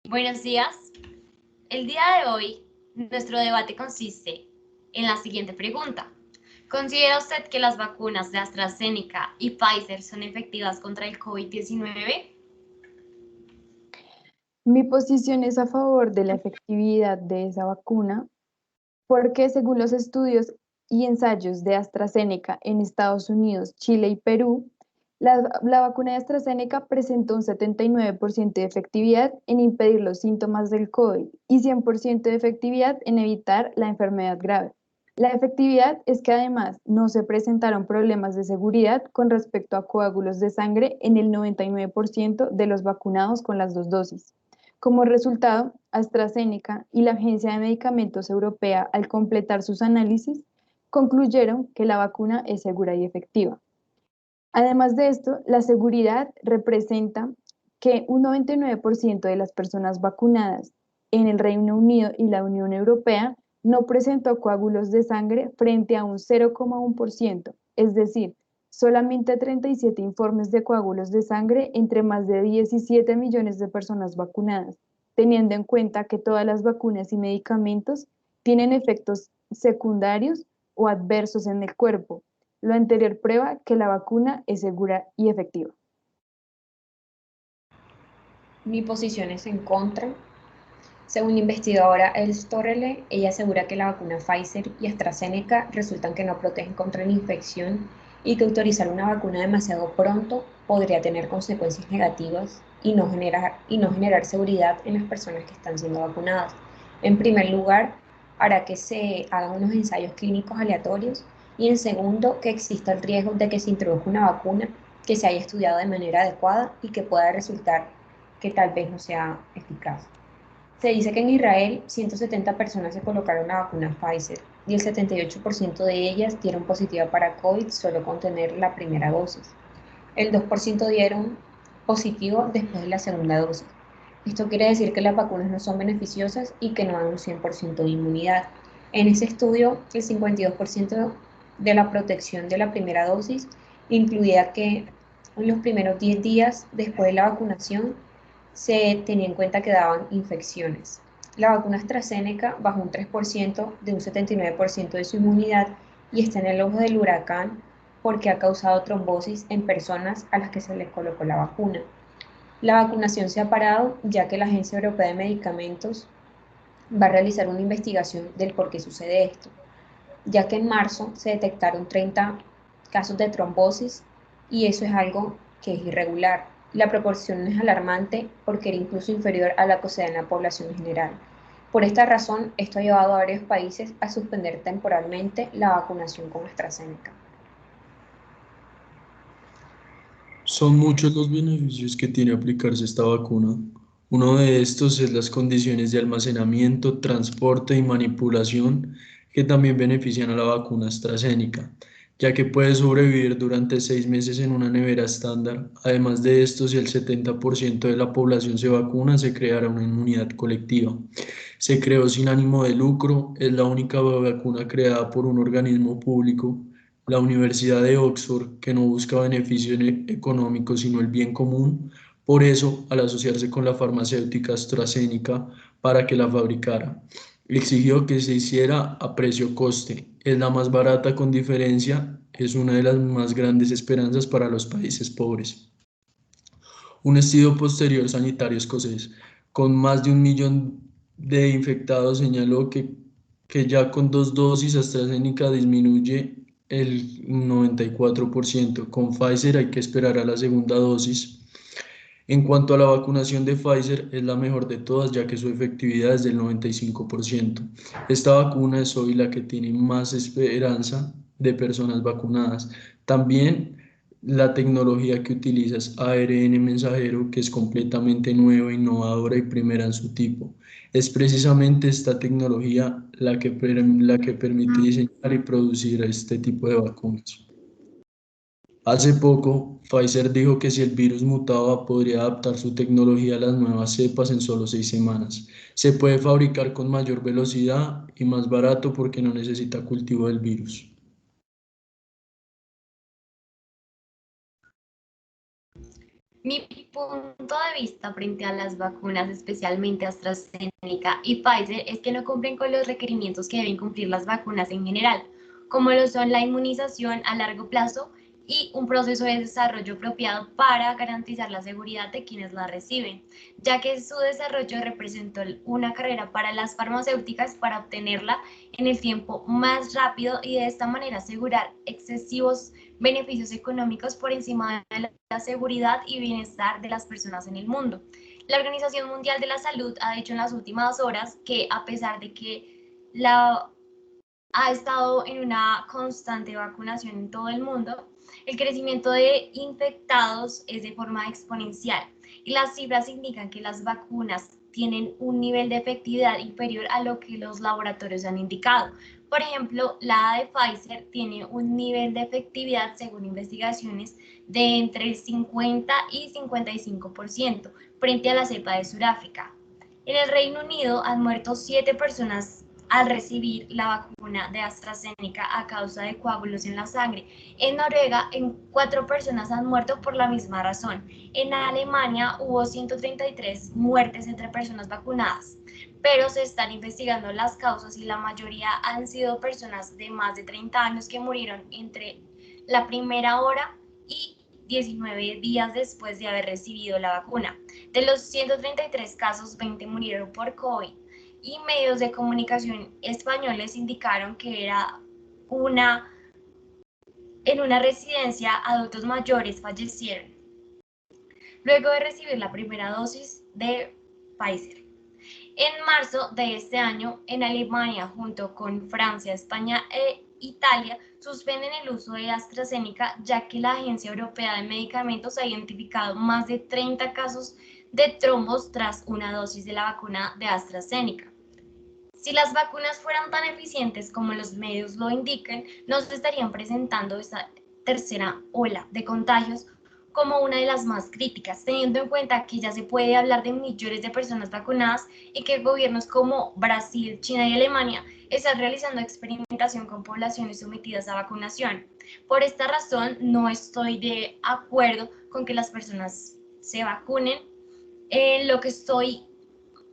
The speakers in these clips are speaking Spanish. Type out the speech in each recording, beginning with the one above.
Buenos días. El día de hoy, nuestro debate consiste en la siguiente pregunta. ¿Considera usted que las vacunas de AstraZeneca y Pfizer son efectivas contra el COVID-19? Mi posición es a favor de la efectividad de esa vacuna porque según los estudios y ensayos de AstraZeneca en Estados Unidos, Chile y Perú, la vacuna de AstraZeneca presentó un 79% de efectividad en impedir los síntomas del COVID y 100% de efectividad en evitar la enfermedad grave. La efectividad es que además no se presentaron problemas de seguridad con respecto a coágulos de sangre en el 99% de los vacunados con las dos dosis. Como resultado, AstraZeneca y la Agencia de Medicamentos Europea, al completar sus análisis, concluyeron que la vacuna es segura y efectiva. Además de esto, la seguridad representa que un 99% de las personas vacunadas en el Reino Unido y la Unión Europea no presentó coágulos de sangre frente a un 0,1%, es decir, solamente 37 informes de coágulos de sangre entre más de 17 millones de personas vacunadas, teniendo en cuenta que todas las vacunas y medicamentos tienen efectos secundarios o adversos en el cuerpo. Lo anterior prueba que la vacuna es segura y efectiva. Mi posición es en contra. Según la investigadora Els Torrelle, ella asegura que la vacuna Pfizer y AstraZeneca resultan que no protegen contra la infección y que autorizar una vacuna demasiado pronto podría tener consecuencias negativas y no generar seguridad en las personas que están siendo vacunadas. En primer lugar, hará que se hagan unos ensayos clínicos aleatorios y en segundo, que exista el riesgo de que se introduzca una vacuna que se haya estudiado de manera adecuada y que pueda resultar que tal vez no sea eficaz. Se dice que en Israel 170 personas se colocaron la vacuna Pfizer y el 78% de ellas dieron positiva para COVID solo con tener la primera dosis. El 2% dieron positivo después de la segunda dosis. Esto quiere decir que las vacunas no son beneficiosas y que no dan un 100% de inmunidad. En ese estudio, el 52% de la protección de la primera dosis incluía que en los primeros 10 días después de la vacunación se tenía en cuenta que daban infecciones. La vacuna AstraZeneca bajó un 3% de un 79% de su inmunidad y está en el ojo del huracán porque ha causado trombosis en personas a las que se les colocó la vacuna. La vacunación se ha parado ya que la Agencia Europea de Medicamentos va a realizar una investigación del por qué sucede esto, ya que en marzo se detectaron 30 casos de trombosis y eso es algo que es irregular. La proporción es alarmante porque era incluso inferior a la que se da en la población general. Por esta razón, esto ha llevado a varios países a suspender temporalmente la vacunación con AstraZeneca. Son muchos los beneficios que tiene aplicarse esta vacuna. Uno de estos es las condiciones de almacenamiento, transporte y manipulación que también benefician a la vacuna AstraZeneca, ya que puede sobrevivir durante 6 meses en una nevera estándar. Además de esto, si el 70% de la población se vacuna, se creará una inmunidad colectiva. Se creó sin ánimo de lucro, es la única vacuna creada por un organismo público, la Universidad de Oxford, que no busca beneficio económico sino el bien común. Por eso, al asociarse con la farmacéutica AstraZeneca para que la fabricara, exigió que se hiciera a precio-coste. Es la más barata con diferencia, es una de las más grandes esperanzas para los países pobres. Un estudio posterior sanitario escocés con más de 1 millón de infectados señaló que ya con 2 dosis AstraZeneca disminuye el 94%. Con Pfizer hay que esperar a la segunda dosis. En cuanto a la vacunación de Pfizer, es la mejor de todas, ya que su efectividad es del 95%. Esta vacuna es hoy la que tiene más esperanza de personas vacunadas. También la tecnología que utiliza es ARN mensajero, que es completamente nueva, innovadora y primera en su tipo. Es precisamente esta tecnología la que permite diseñar y producir este tipo de vacunas. Hace poco, Pfizer dijo que si el virus mutaba, podría adaptar su tecnología a las nuevas cepas en solo 6 semanas. Se puede fabricar con mayor velocidad y más barato porque no necesita cultivo del virus. Mi punto de vista frente a las vacunas, especialmente AstraZeneca y Pfizer, es que no cumplen con los requerimientos que deben cumplir las vacunas en general, como lo son la inmunización a largo plazo y un proceso de desarrollo apropiado para garantizar la seguridad de quienes la reciben, ya que su desarrollo representó una carrera para las farmacéuticas para obtenerla en el tiempo más rápido y de esta manera asegurar excesivos beneficios económicos por encima de la seguridad y bienestar de las personas en el mundo. La Organización Mundial de la Salud ha dicho en las últimas horas que a pesar de que ha estado en una constante vacunación en todo el mundo, el crecimiento de infectados es de forma exponencial y las cifras indican que las vacunas tienen un nivel de efectividad inferior a lo que los laboratorios han indicado. Por ejemplo, la de Pfizer tiene un nivel de efectividad, según investigaciones, de entre el 50 y 55% frente a la cepa de Sudáfrica. En el Reino Unido han muerto 7 personas al recibir la vacuna de AstraZeneca a causa de coágulos en la sangre. En Noruega, 4 personas han muerto por la misma razón. En Alemania hubo 133 muertes entre personas vacunadas, pero se están investigando las causas y la mayoría han sido personas de más de 30 años que murieron entre la primera hora y 19 días después de haber recibido la vacuna. De los 133 casos, 20 murieron por COVID y medios de comunicación españoles indicaron que en una residencia adultos mayores fallecieron luego de recibir la primera dosis de Pfizer. En marzo de este año, en Alemania, junto con Francia, España e Italia, suspenden el uso de AstraZeneca, ya que la Agencia Europea de Medicamentos ha identificado más de 30 casos de trombos tras una dosis de la vacuna de AstraZeneca. Si las vacunas fueran tan eficientes como los medios lo indican, no se estarían presentando esta tercera ola de contagios como una de las más críticas, teniendo en cuenta que ya se puede hablar de millones de personas vacunadas y que gobiernos como Brasil, China y Alemania están realizando experimentación con poblaciones sometidas a vacunación. Por esta razón, no estoy de acuerdo con que las personas se vacunen. Lo que estoy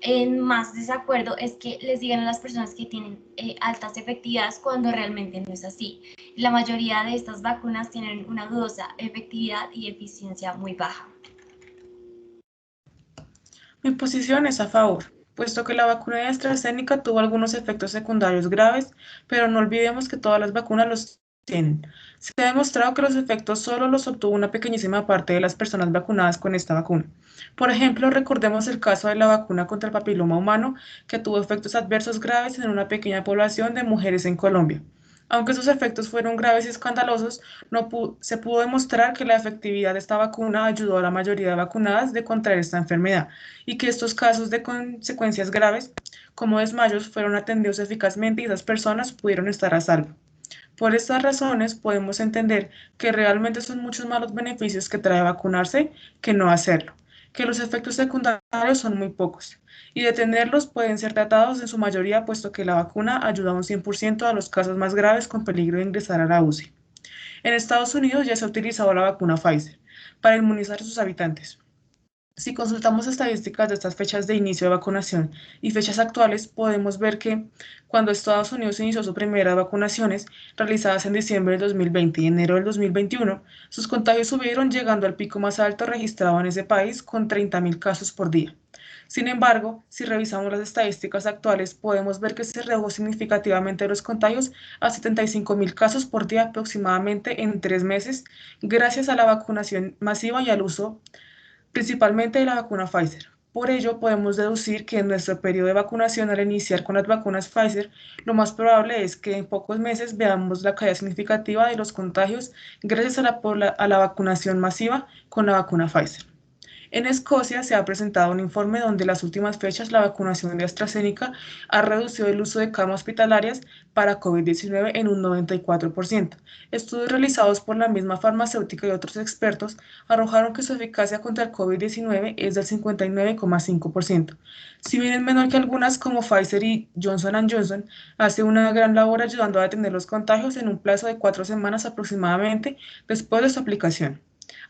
en más desacuerdo es que les digan a las personas que tienen altas efectividades cuando realmente no es así. La mayoría de estas vacunas tienen una dudosa efectividad y eficiencia muy baja. Mi posición es a favor, puesto que la vacuna de AstraZeneca tuvo algunos efectos secundarios graves, pero no olvidemos que todas las vacunas los tienen. Se ha demostrado que los efectos solo los obtuvo una pequeñísima parte de las personas vacunadas con esta vacuna. Por ejemplo, recordemos el caso de la vacuna contra el papiloma humano, que tuvo efectos adversos graves en una pequeña población de mujeres en Colombia. Aunque sus efectos fueron graves y escandalosos, se pudo demostrar que la efectividad de esta vacuna ayudó a la mayoría de vacunadas de contraer esta enfermedad y que estos casos de consecuencias graves, como desmayos, fueron atendidos eficazmente y esas personas pudieron estar a salvo. Por estas razones, podemos entender que realmente son muchos más los beneficios que trae vacunarse que no hacerlo, que los efectos secundarios son muy pocos y detenerlos pueden ser tratados en su mayoría puesto que la vacuna ayuda a un 100% a los casos más graves con peligro de ingresar a la UCI. En Estados Unidos ya se ha utilizado la vacuna Pfizer para inmunizar a sus habitantes. Si consultamos estadísticas de estas fechas de inicio de vacunación y fechas actuales, podemos ver que cuando Estados Unidos inició sus primeras vacunaciones, realizadas en diciembre del 2020 y enero del 2021, sus contagios subieron llegando al pico más alto registrado en ese país con 30.000 casos por día. Sin embargo, si revisamos las estadísticas actuales, podemos ver que se redujo significativamente los contagios a 75.000 casos por día aproximadamente en 3 meses, gracias a la vacunación masiva y al uso principalmente de la vacuna Pfizer. Por ello, podemos deducir que en nuestro periodo de vacunación, al iniciar con las vacunas Pfizer, lo más probable es que en pocos meses veamos la caída significativa de los contagios gracias a la vacunación masiva con la vacuna Pfizer. En Escocia se ha presentado un informe donde en las últimas fechas la vacunación de AstraZeneca ha reducido el uso de camas hospitalarias para COVID-19 en un 94%. Estudios realizados por la misma farmacéutica y otros expertos arrojaron que su eficacia contra el COVID-19 es del 59,5%. Si bien es menor que algunas como Pfizer y Johnson & Johnson, hace una gran labor ayudando a detener los contagios en un plazo de 4 semanas aproximadamente después de su aplicación.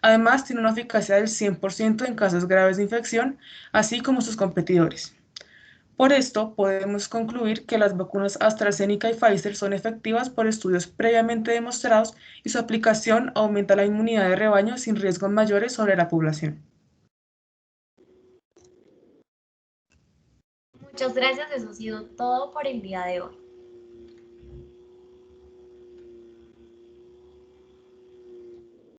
Además, tiene una eficacia del 100% en casos graves de infección, así como sus competidores. Por esto, podemos concluir que las vacunas AstraZeneca y Pfizer son efectivas por estudios previamente demostrados y su aplicación aumenta la inmunidad de rebaño sin riesgos mayores sobre la población. Muchas gracias, eso ha sido todo por el día de hoy.